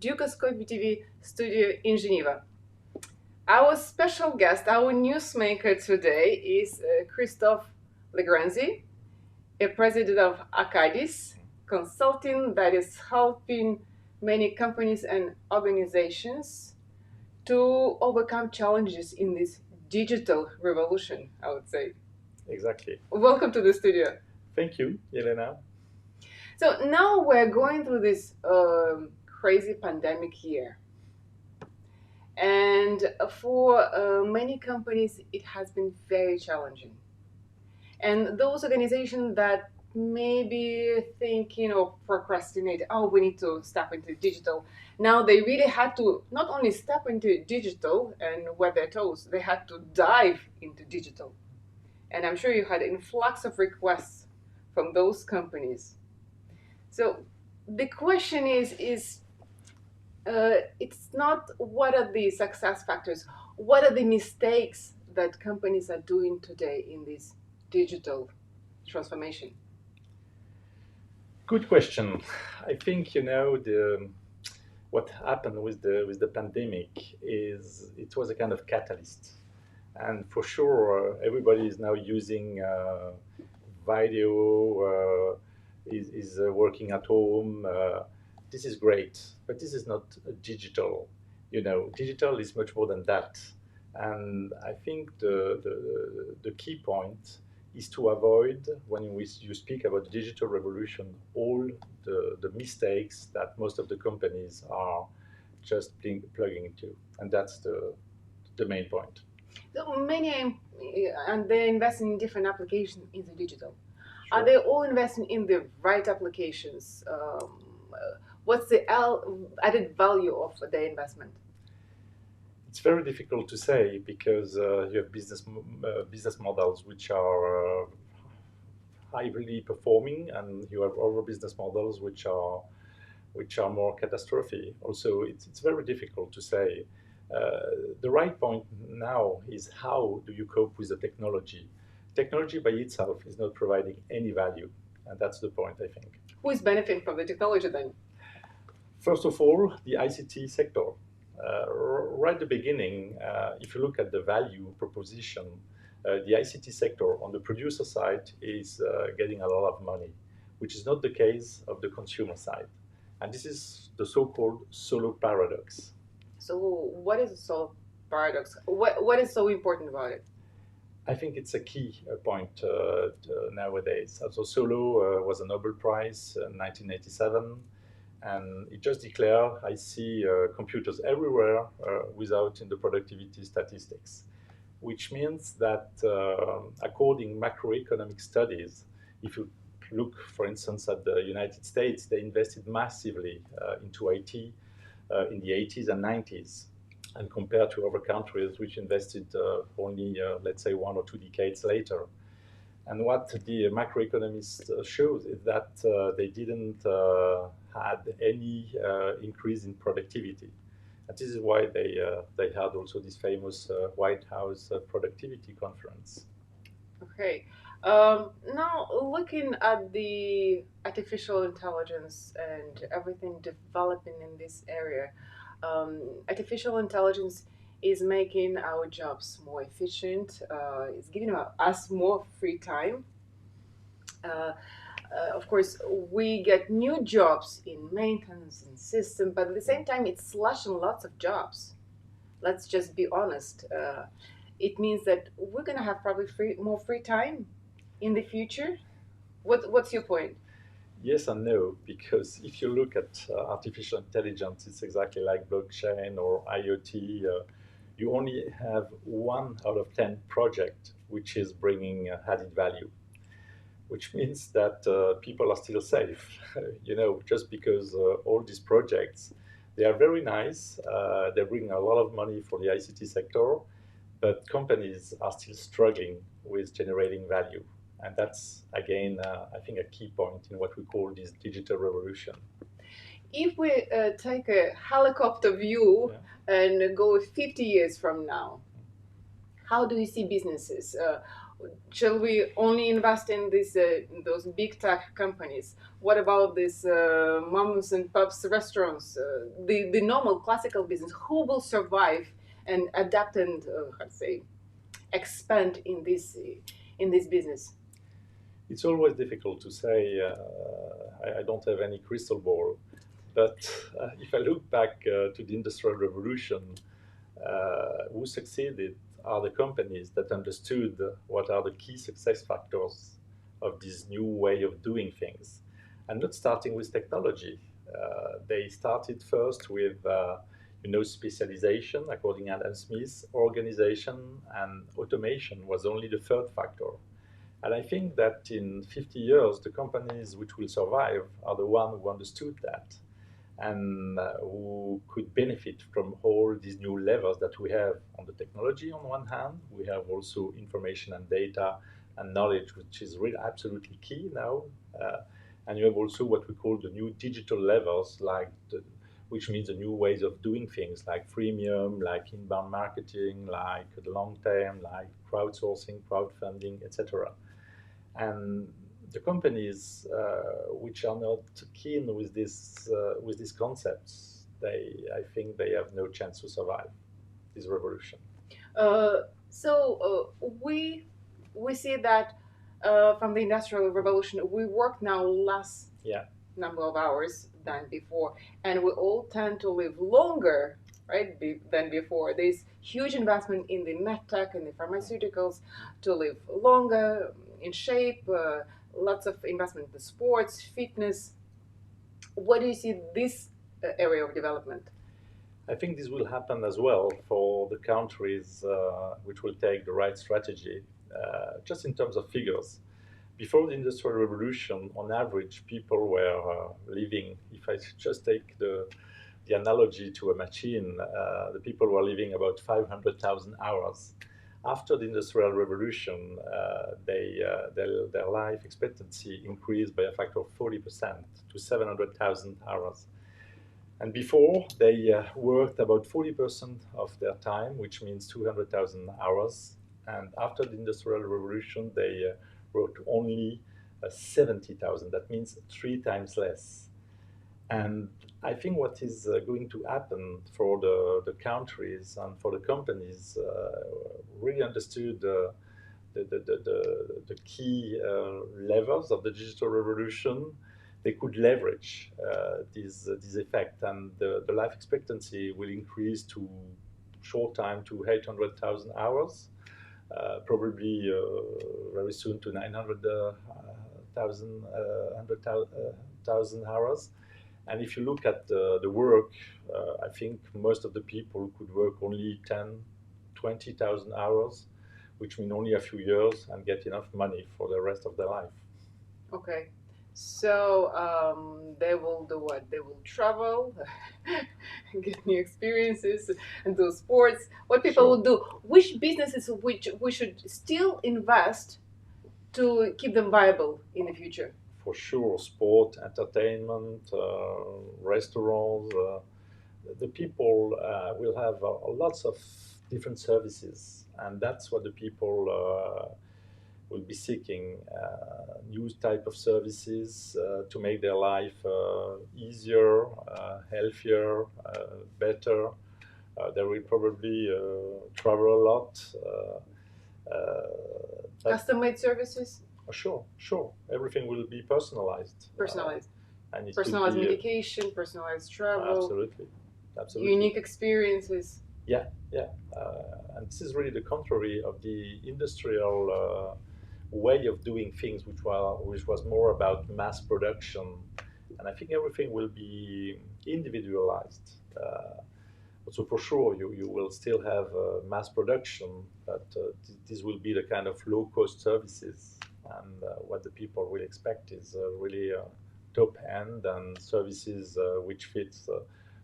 Dukascope TV studio in Geneva. Our special guest, our newsmaker today is Christophe Legrenzi, a president of Acadys, consulting that is helping many companies and organizations to overcome challenges in this digital revolution, I would say. Exactly. Welcome to the studio. Thank you, Elena. So now we're going through this crazy pandemic year. And for many companies, it has been very challenging. And those organizations that maybe think, procrastinate, oh, we need to step into digital. Now they really had to not only step into digital and wet their toes, they had to dive into digital. And I'm sure you had an influx of requests from those companies. So the question is it's not what are the success factors, what are the mistakes that companies are doing today in this digital transformation? Good question. I think what happened with the pandemic is it was a kind of catalyst, and for sure everybody is now using video, is working at home. This is great, but this is not digital. Digital is much more than that, and I think the key point is to avoid, when you speak about digital revolution, all the mistakes that most of the companies are just plugging into, and that's the main point. So many, and they're investing in different applications in the digital. Sure. Are they all investing in the right applications? What's the added value of their investment? It's very difficult to say because you have business models which are highly performing, and you have other business models which are more catastrophic. Also, it's very difficult to say. The right point now is how do you cope with the technology? Technology by itself is not providing any value, and that's the point, I think. Who is benefiting from the technology then? First of all, the ICT sector. Right at the beginning, if you look at the value proposition, the ICT sector on the producer side is getting a lot of money, which is not the case of the consumer side. And this is the so-called solo paradox. So what is the solo paradox? What is so important about it? I think it's a key point nowadays. So Solo was a Nobel Prize in 1987. And it just declared, I see computers everywhere without in the productivity statistics, which means that according macroeconomic studies, if you look, for instance, at the United States, they invested massively into IT in the 80s and 90s, and compared to other countries which invested only, let's say, 1 or 2 decades later. And what the macroeconomists shows is that they didn't had any increase in productivity. And this is why they had also this famous White House productivity conference. Okay. Now, looking at the artificial intelligence and everything developing in this area, artificial intelligence is making our jobs more efficient, it's giving us more free time. Of course, we get new jobs in maintenance and system, but at the same time, it's slashing lots of jobs. Let's just be honest. It means that we're going to have probably more free time in the future. What's your point? Yes and no, because if you look at artificial intelligence, it's exactly like blockchain or IoT. You only have 1 out of 10 project which is bringing added value, which means that people are still safe. Just because all these projects, they are very nice, they bring a lot of money for the ICT sector, but companies are still struggling with generating value. And that's, again, I think a key point in what we call this digital revolution. If we take a helicopter view and go 50 years from now, how do you see businesses? Shall we only invest in those big tech companies? What about these moms and pops restaurants? The normal classical business. Who will survive and adapt and how to say expand in this business? It's always difficult to say. I don't have any crystal ball, but if I look back to the Industrial Revolution, who succeeded are the companies that understood what are the key success factors of this new way of doing things, and not starting with technology. They started first with specialization, according to Adam Smith, organization, and automation was only the third factor. And I think that in 50 years, the companies which will survive are the ones who understood that and who could benefit from all these new levels that we have on the technology on one hand. We have also information and data and knowledge, which is really absolutely key now. And you have also what we call the new digital levels, which means the new ways of doing things like freemium, like inbound marketing, like the long term, like crowdsourcing, crowdfunding, etc. And the companies which are not keen with these concepts, I think they have no chance to survive this revolution. So we see that from the industrial revolution, we work now less Yeah, number of hours than before, and we all tend to live longer, right, than before. There's huge investment in the medtech and the pharmaceuticals to live longer, in shape. Lots of investment in the sports, fitness. What do you see this area of development? I think this will happen as well for the countries which will take the right strategy. Just in terms of figures, before the Industrial Revolution, on average, people were living, if I just take the analogy to a machine, the people were living about 500,000 hours. After the Industrial Revolution, their life expectancy increased by a factor of 40% to 700,000 hours. And before, they worked about 40% of their time, which means 200,000 hours. And after the Industrial Revolution, they worked only 70,000. That means 3 times less. And I think what is going to happen for the countries and for the companies really understood the key levels of the digital revolution. They could leverage this effect, and the life expectancy will increase to short time to 800,000 hours, probably very soon to 900,000 hours. And if you look at the work, I think most of the people could work only 10, 20,000 hours, which mean only a few years, and get enough money for the rest of their life. Okay. So they will do what? They will travel, get new experiences, and do sports. What people Sure. will do? Which businesses which we should still invest to keep them viable in the future? For sure, sport, entertainment, restaurants. The people will have lots of different services, and that's what the people will be seeking. New type of services to make their life easier, healthier, better. They will probably travel a lot. Custom-made services, Sure, sure. Everything will be personalized. personalized, And it could personalized be medication, personalized travel, absolutely, absolutely. unique experiences. Yeah, yeah. And this is really the contrary of the industrial way of doing things, which was more about mass production. And I think everything will be individualized. So for sure, you will still have mass production, but this will be the kind of low-cost services. And what the people will expect is really top end and services which fits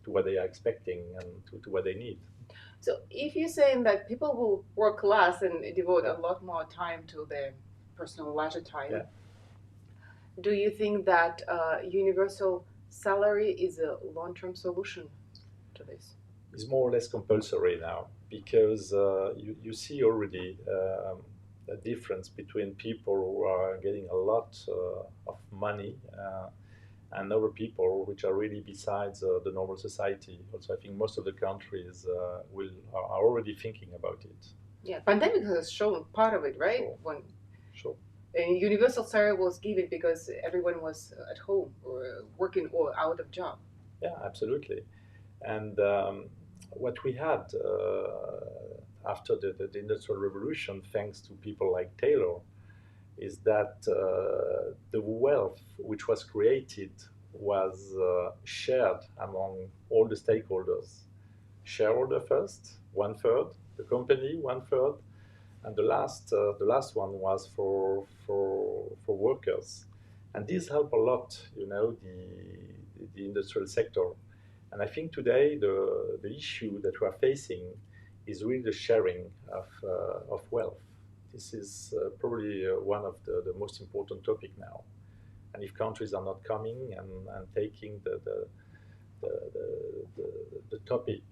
to what they are expecting and to what they need. So if you're saying that people will work less and devote Yeah. a lot more time to their personal leisure time, Yeah. do you think that universal salary is a long-term solution to this? Is more or less compulsory now because you see already the difference between people who are getting a lot of money and other people which are really besides the normal society. Also, I think most of the countries are already thinking about it. Yeah, pandemic has shown part of it, right? Sure. When Sure. universal salary was given because everyone was at home or working or out of job. Yeah, absolutely. And what we had after the Industrial Revolution, thanks to people like Taylor, is that the wealth which was created was shared among all the stakeholders. Shareholder first, one third, the company one third, and the last one was for workers, and these help a lot, the industrial sector. And I think today the issue that we are facing is really the sharing of wealth. This is probably one of the most important topic now. And if countries are not coming and taking the topic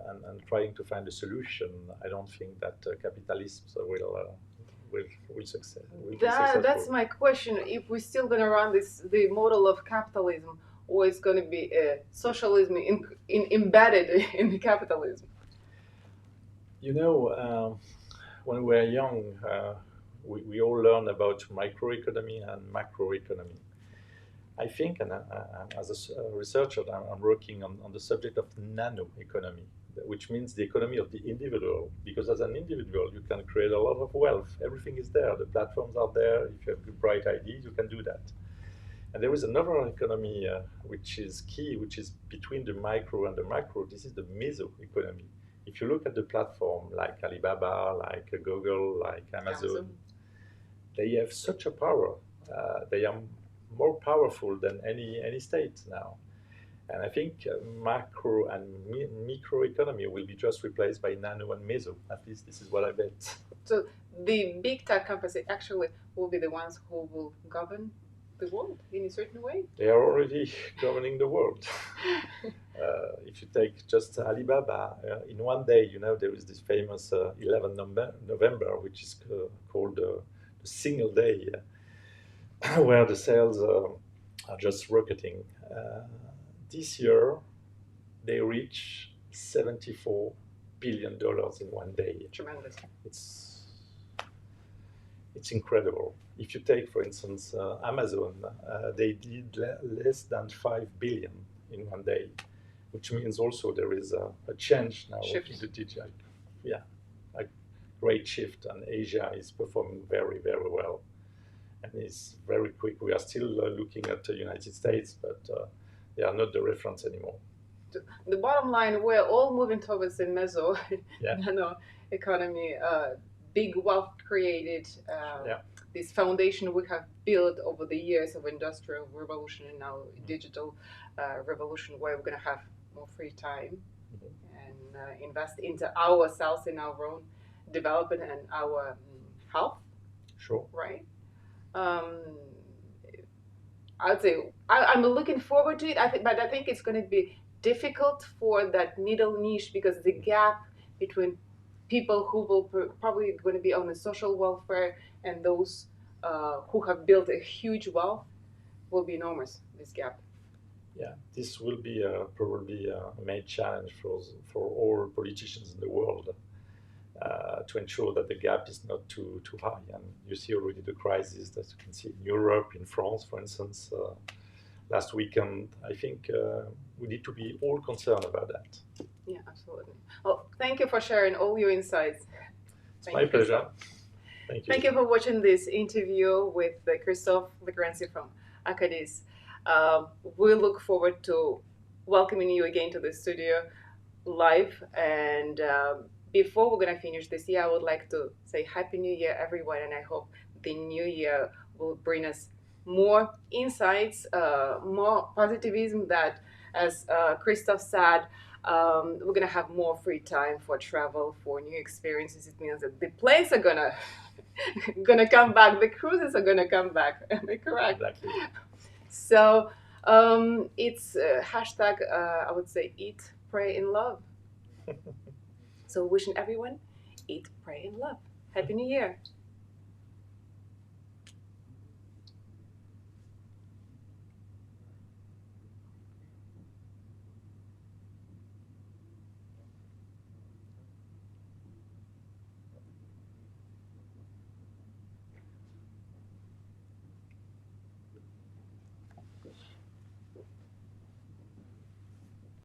and trying to find a solution, I don't think that capitalism will succeed. Will be successful. That's my question. If we're still going to run the model of capitalism, or it's going to be socialism embedded in the capitalism. When we were young, we all learn about microeconomy and macroeconomy. I think, and as a researcher, I'm working on the subject of nano-economy, which means the economy of the individual. Because as an individual, you can create a lot of wealth. Everything is there. The platforms are there. If you have bright ideas, you can do that. And there is another economy which is key, which is between the micro and the macro. This is the meso economy. If you look at the platform like Alibaba, like Google, like Amazon, they have such a power. They are more powerful than any state now. And I think macro and microeconomy will be just replaced by nano and meso. At least this is what I bet. So the big tech companies actually will be the ones who will govern the world in a certain way. They are already governing the world. If you take just Alibaba, in one day, there is this famous 11 November, which is called the single day, where the sales are just rocketing. This year, they reach $74 billion in one day. Tremendous. It's incredible. If you take, for instance, Amazon, they did less than 5 billion in one day, which means also there is a change now in the digital. Yeah, a great shift, and Asia is performing very, very well. And it's very quick. We are still looking at the United States, but they are not the reference anymore. The bottom line, we're all moving towards the meso nano economy, big wealth created, this foundation we have built over the years of industrial revolution and now digital revolution, where we're going to have more free time and invest into ourselves in our own development and our health. Sure. Right? I'd say I'm looking forward to it. But I think it's going to be difficult for that middle niche, because the gap between people who will probably going to be on the social welfare and those who have built a huge wealth will be enormous. This gap. Yeah, this will be probably a main challenge for all politicians in the world. To ensure that the gap is not too high. And you see already the crisis that you can see in Europe, in France, for instance, last weekend. I think we need to be all concerned about that. Yeah, absolutely. Well, thank you for sharing all your insights. It's my pleasure. Thank you. Thank you for watching this interview with Christophe Legrenzi from Acadys. We look forward to welcoming you again to the studio live. And before we're going to finish this year, I would like to say Happy New Year, everyone, and I hope the new year will bring us more insights, more positivism, that, as Christophe said, we're going to have more free time for travel, for new experiences. It means that the planes are going to come back, the cruises are going to come back. Am I correct? Exactly. So it's hashtag, I would say, eat, pray, and love. So wishing everyone, eat, pray, and love. Happy New Year.